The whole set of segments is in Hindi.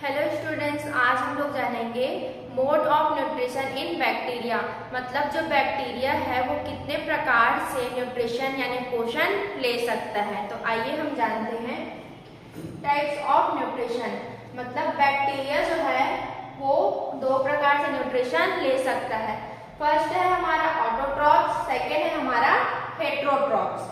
हेलो स्टूडेंट्स, आज हम लोग जानेंगे mode of nutrition in bacteria. मतलब जो बैक्टीरिया है वो कितने प्रकार से न्यूट्रिशन यानी पोषण ले सकता है। तो आइए हम जानते हैं टाइप्स ऑफ न्यूट्रिशन। मतलब बैक्टीरिया जो है वो दो प्रकार से न्यूट्रिशन ले सकता है। फर्स्ट है हमारा ऑटोट्रॉफ्स, सेकेंड है हमारा हेटेरोट्रॉफ्स।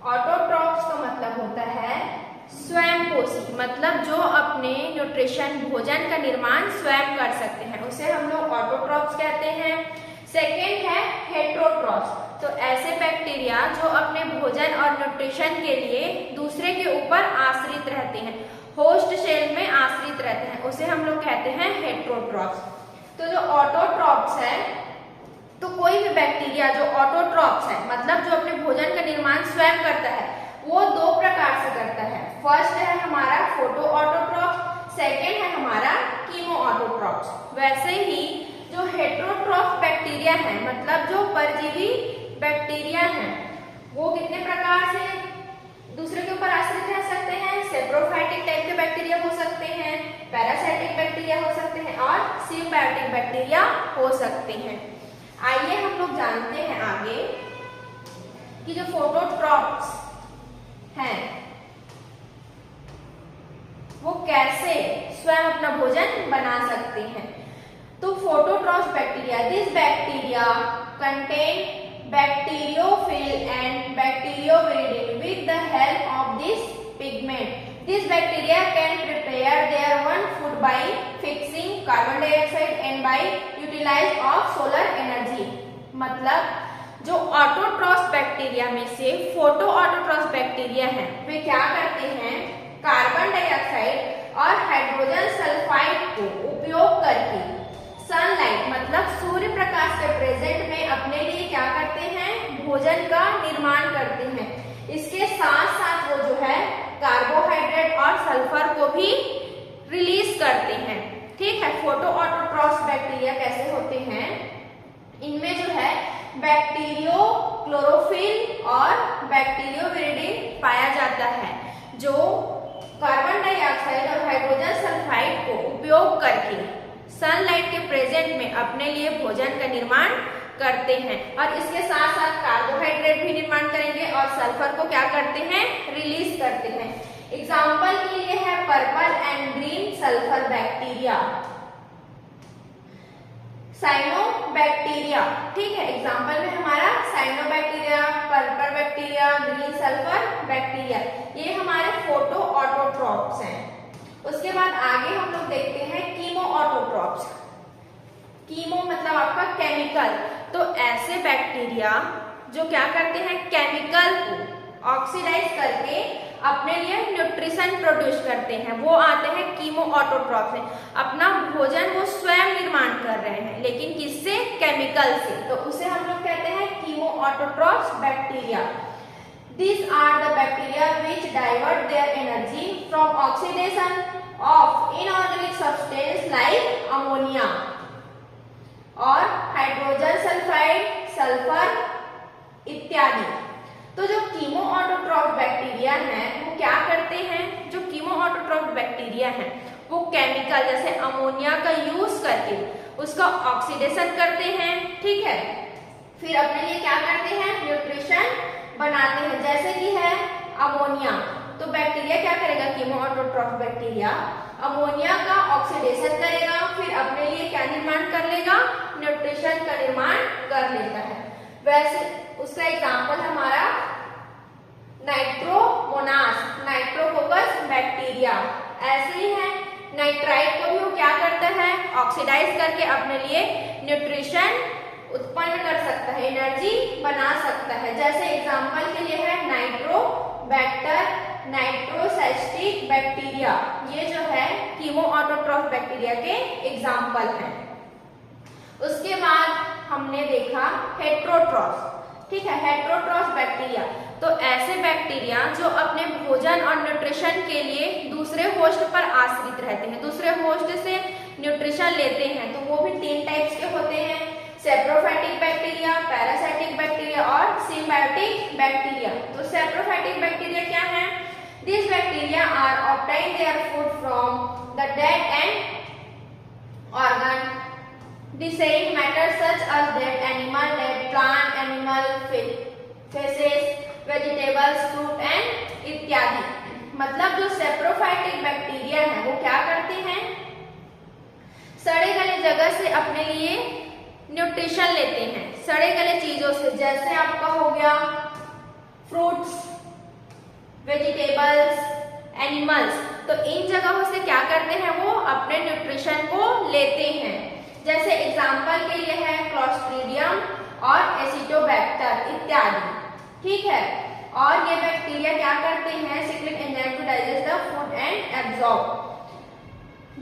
ऑटोट्रॉफ्स का मतलब होता है स्वयंपोषी, मतलब जो अपने न्यूट्रिशन भोजन का निर्माण स्वयं कर सकते हैं, उसे हम लोग ऑटोट्रॉफ्स कहते हैं। सेकेंड है हेटेरोट्रॉफ्स। तो ऐसे बैक्टीरिया जो अपने भोजन और न्यूट्रिशन के लिए दूसरे के ऊपर आश्रित रहते हैं, होस्ट सेल में आश्रित रहते हैं, उसे हम लोग कहते हैं हेटेरोट्रॉफ्स। तो जो ऑटोट्रॉफ्स है, तो कोई भी बैक्टीरिया जो ऑटोट्रॉफ्स है मतलब जो अपने भोजन का निर्माण स्वयं करता है, वो दो प्रकार से करता है। फर्स्ट है हमारा फोटो ऑटोट्रॉफ्स, सेकेंड है हमारा कीमो ऑटोट्रॉफ्स। वैसे ही जो हेटेरोट्रॉफ बैक्टीरिया है मतलब जो परजीवी बैक्टीरिया हैं, वो कितने प्रकार से दूसरे के ऊपर आश्रित रह सकते हैं। सेप्रोफाइटिक टाइप के बैक्टीरिया हो सकते हैं, पैरासाइटिक बैक्टीरिया हो सकते हैं और सिम्बायोटिक बैक्टीरिया हो सकते हैं। आइए हम लोग जानते हैं आगे कि जो फोटोट्रॉफ्स हैं वो कैसे स्वयं अपना भोजन बना सकते हैं। तो phototrophs bacteria, this bacteria contain bacteriophyll and bacterioviridin with the help of this pigment. This bacteria can prepare their own food by fixing carbon dioxide and by utilise of solar energy. मतलब जो ऑटोट्रॉफ्स बैक्टीरिया में से फोटो ऑटोट्रॉफ्स बैक्टीरिया हैं, वे क्या करते हैं, कार्बन डाइऑक्साइड और हाइड्रोजन सल्फाइड को उपयोग करके सनलाइट मतलब सूर्य प्रकाश के प्रेजेंट में अपने लिए क्या करते हैं, भोजन का निर्माण करते हैं। इसके साथ साथ वो जो है कार्बोहाइड्रेट और सल्फर को भी रिलीज करते हैं। ठीक है। फोटो ऑटोट्रॉफ्स बैक्टीरिया कैसे होते हैं, इनमें जो है बैक्टीरियो क्लोरोफिल और बैक्टीरियोविरिडिन पाया जाता है, जो कार्बन डाइऑक्साइड और हाइड्रोजन सल्फाइड को उपयोग करके सनलाइट के प्रेजेंट में अपने लिए भोजन का निर्माण करते हैं और इसके साथ साथ कार्बोहाइड्रेट भी निर्माण करेंगे और सल्फर को क्या करते हैं, रिलीज करते हैं। एग्जाम्पल के लिए है purple and green sulphur bacteria, cyanobacteria. ठीक है। एग्जाम्पल में हमारा cyanobacteria, purple bacteria, green sulphur bacteria, ये हमारे फोटो ऑटोट्रॉफ्स हैं। उसके बाद आगे हम लोग देखते हैं कीमो ऑटोट्रॉफ्स। कीमो मतलब आपका केमिकल। तो ऐसे बैक्टीरिया जो क्या करते हैं, केमिकल को ऑक्सीडाइज करके अपने लिए न्यूट्रिशन प्रोड्यूस करते हैं, वो आते हैं कीमो ऑटोट्रॉफ से। अपना भोजन वो स्वयं निर्माण कर रहे हैं, लेकिन किससे, केमिकल से। तो उसे हम लोग कहते हैं chemo autotrophs bacteria. These are the bacteria which divert their energy from oxidation of inorganic substance like ammonia और हाइड्रोजन सल्फाइड, सल्फर इत्यादि। तो जो कीमो ऑटोट्रॉफ बैक्टीरिया हैं वो क्या करते हैं, जो कीमो ऑटोट्रॉफ बैक्टीरिया हैं वो केमिकल जैसे अमोनिया का यूज करके उसका ऑक्सीडेशन करते हैं। ठीक है। फिर अपने लिए क्या करते हैं, न्यूट्रिशन बनाते हैं, जैसे कि है अमोनिया। तो बैक्टीरिया क्या करेगा, कीमो ऑटोट्रॉफ बैक्टीरिया अमोनिया का ऑक्सीडेशन करेगा, फिर अपने लिए क्या निर्माण कर लेगा, न्यूट्रिशन का निर्माण कर लेता है। वैसे उसका एग्जाम्पल हमारा नाइट्रोमोनास, नाइट्रोकोकस बैक्टीरिया। ऐसे ही है नाइट्राइट को भी वो क्या करता है, ऑक्सीडाइज करके अपने लिए न्यूट्रिशन उत्पन्न कर सकता है, एनर्जी बना सकता है। जैसे एग्जाम्पल के लिए है नाइट्रोबैक्टर, नाइट्रोसाइस्टिक बैक्टीरिया, ये जो है कीमो ऑटोट्रॉफ बैक्टीरिया के एग्जाम्पल हैं। उसके बाद हमने देखा हेटेरोट्रॉफ्स। ठीक है। हेटेरोट्रॉफ्स बैक्टीरिया, तो ऐसे बैक्टीरिया जो अपने भोजन और न्यूट्रिशन के लिए दूसरे होस्ट पर आश्रित रहते हैं, दूसरे होस्ट से न्यूट्रिशन लेते हैं। तो वो भी तीन टाइप्स के होते हैं, सेप्रोफाइटिक बैक्टीरिया, पैरासाइटिक बैक्टीरिया और सिम्बायोटिक बैक्टीरिया। तो सेप्रोफाइटिक बैक्टीरिया क्या है, These bacteria are obtain their food from the dead and organ decaying matter such as dead animal, dead plant, animal feces, vegetables, fruit and इत्यादि। मतलब जो सेप्रोफाइटिक बैक्टीरिया है वो क्या करते हैं, सड़े गले जगह से अपने लिए न्यूट्रिशन लेते हैं, सड़े गले चीजों से, जैसे आपका हो गया फ्रूट्स, वेजिटेबल्स, एनिमल्स। तो इन जगहों से क्या करते हैं, वो अपने न्यूट्रिशन को लेते हैं। जैसे एग्जाम्पल के लिए है क्लोस्ट्रीडियम और एसिडोबैक्टर इत्यादि, ठीक है। और ये बैक्टीरिया क्या करते हैं, secrete enzyme to digest the food and absorb.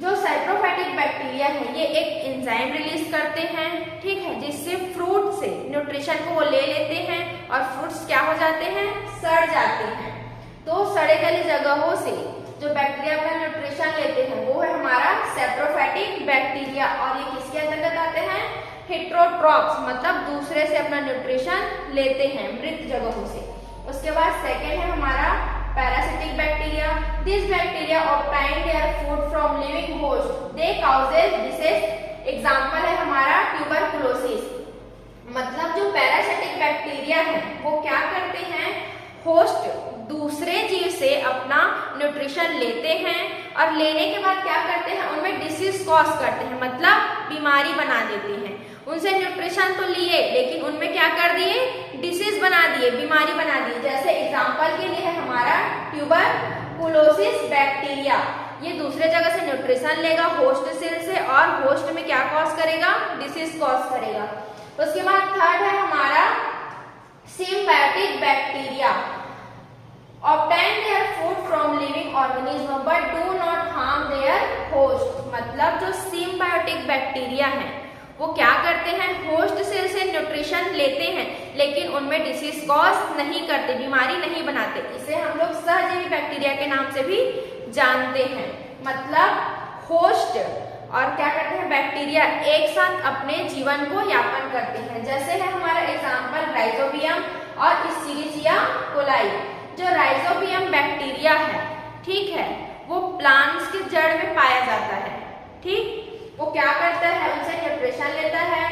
जो सेप्रोफाइटिक बैक्टीरिया है ये एक एंजाइम रिलीज करते हैं, ठीक है, जिससे फ्रूट से न्यूट्रिशन को वो ले लेते हैं और फ्रूट्स क्या हो जाते हैं, सड़ जाते हैं। तो सड़े गले जगहों से जो बैक्टीरिया अपना न्यूट्रिशन लेते हैं वो है हमारा सेप्रोफाइटिक बैक्टीरिया। और ये किसके अंतर्गत आते हैं, हेट्रोट्रॉप्स, मतलब दूसरे से अपना न्यूट्रिशन लेते हैं मृत जगहों से। उसके बाद सेकेंड है हमारा parasitic bacteria. This bacteria obtain their food from living host, they causes disease. Example है हमारा ट्यूबरकुलोसिस। मतलब जो पैरासिटिक बैक्टीरिया है वो क्या करते हैं, होस्ट दूसरे जीव से अपना न्यूट्रिशन लेते हैं और लेने के बाद क्या करते हैं, उनमें डिसीज कॉज करते हैं, मतलब बीमारी बना देते हैं। उनसे न्यूट्रिशन तो लिए लेकिन उनमें क्या कर दिए, डिसीज बना दिए, बीमारी बना दी। जैसे एग्जांपल के लिए है हमारा ट्यूबरकुलोसिस बैक्टीरिया। ये दूसरे जगह से न्यूट्रिशन लेगा होस्ट सेल से और होस्ट में क्या कॉज करेगा, डिसीज कॉज करेगा। उसके बाद थर्ड है हमारा symbiotic bacteria. obtain their food from living organism but do not harm their host। मतलब जो सिम्बायोटिक बैक्टीरिया है वो क्या करते हैं, होस्ट सेल से न्यूट्रिशन लेते हैं लेकिन उनमें डिसीज कॉज नहीं करते, बीमारी नहीं बनाते। इसे हम लोग सहजीवी बैक्टीरिया के नाम से भी जानते हैं। मतलब होस्ट और क्या करते हैं, बैक्टीरिया एक साथ अपने जीवन को यापन करते हैं। जैसे है हमारा एग्जाम्पल राइजोबियम और इस्चेरिचिया कोलाई। जो राइजोबियम बैक्टीरिया है, ठीक है, वो प्लांट्स के जड़ में पाया जाता है, ठीक। वो क्या करता है, उनसे न्यूट्रिशन लेता है,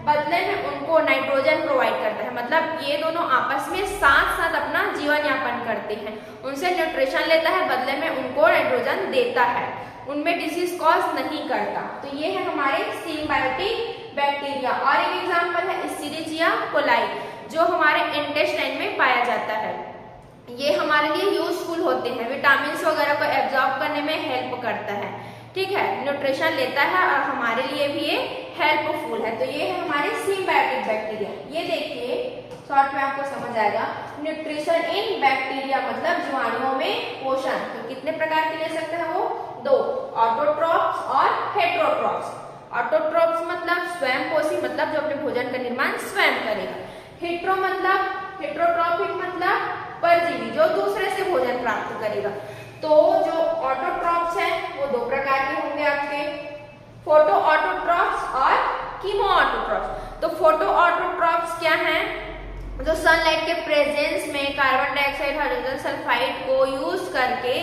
बदले में उनको नाइट्रोजन प्रोवाइड करता है। मतलब ये दोनों आपस में साथ साथ अपना जीवन यापन करते हैं। उनसे न्यूट्रिशन लेता है, बदले में उनको नाइट्रोजन देता है, उनमें डिसीज कॉज नहीं करता। तो ये है हमारे सिम्बायोटिक बैक्टीरिया। और एक एग्जाम्पल है इस्चेरिचिया कोलाई, जो हमारे इंटेस्टाइन में पाया जाता है। ये हमारे लिए यूजफुल होते हैं, विटामिन वगैरह को एब्जॉर्ब करने में हेल्प करता है, ठीक है, न्यूट्रिशन लेता है और हमारे लिए भी ये हेल्पफुल है। तो ये है हमारे सिम्बायोटिक बैक्टीरिया। ये देखिए शॉर्ट में आपको समझ आएगा, न्यूट्रिशन इन बैक्टीरिया मतलब जीवाणुओं में पोषण। तो कितने प्रकार के ले सकते हैं वो, दो, ऑटोट्रॉप्स और हेट्रोट्रॉप्स। ऑटोट्रॉप्स मतलब स्वयं पोषी, मतलब जो अपने भोजन का निर्माण स्वयं करेगा। हेट्रो मतलब हेट्रोट्रॉपिक मतलब परजीवी, जो दूसरे से भोजन प्राप्त करेगा। तो जो ऑटोट्रॉप्स हैं वो दो प्रकार के होंगे आपके, फोटो ऑटोट्रॉप्स और कीमो ऑटोट्रॉप्स। तो फोटो ऑटोट्रॉप्स क्या हैं, जो सनलाइट के प्रेजेंस में कार्बन डाइऑक्साइड हाइड्रोजन सल्फाइड को यूज करके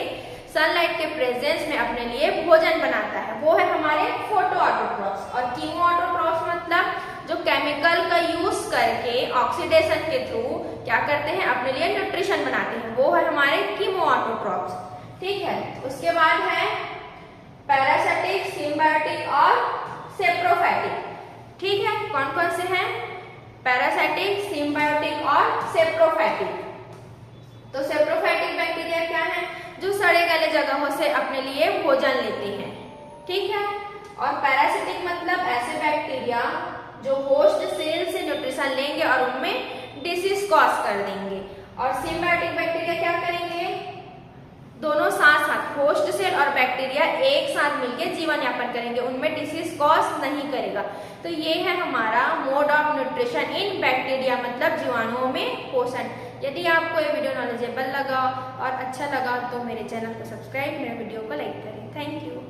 सनलाइट के प्रेजेंस में अपने लिए भोजन बनाता है, वो है हमारे फोटो ऑटोट्रॉप्स। और कीमो ऑटोट्रॉप्स मतलब जो केमिकल का यूज करके ऑक्सीडेशन के थ्रू क्या करते हैं, अपने लिए न्यूट्रिशन बनाते हैं, वो है हमारे कीमो ऑटोट्रॉप्स, ठीक है। उसके बाद है पैरासिटिक, सिम्बायोटिक और सेप्रोफाइटिक, ठीक है। कौन कौन से हैं, पैरासिटिक, सिम्बायोटिक और सेप्रोफाइटिक। तो सेप्रोफाइटिक बैक्टीरिया क्या है, जो सड़े गले जगहों से अपने लिए भोजन लेते हैं, ठीक है। और पैरासिटिक मतलब ऐसे बैक्टीरिया जो होस्ट सेल से न्यूट्रिशन लेंगे और उनमें डिसीज कॉज कर देंगे। और सिम्बायोटिक बैक्टीरिया क्या करेंगे, दोनों साथ साथ होस्ट सेल और बैक्टीरिया एक साथ मिलकर जीवन यापन करेंगे, उनमें डिसीज कॉज नहीं करेगा। तो ये है हमारा mode of nutrition in bacteria मतलब जीवाणुओं में पोषण। यदि आपको ये वीडियो नॉलेजेबल लगा और अच्छा लगा तो मेरे चैनल को सब्सक्राइब, मेरे वीडियो को लाइक करें। Thank you.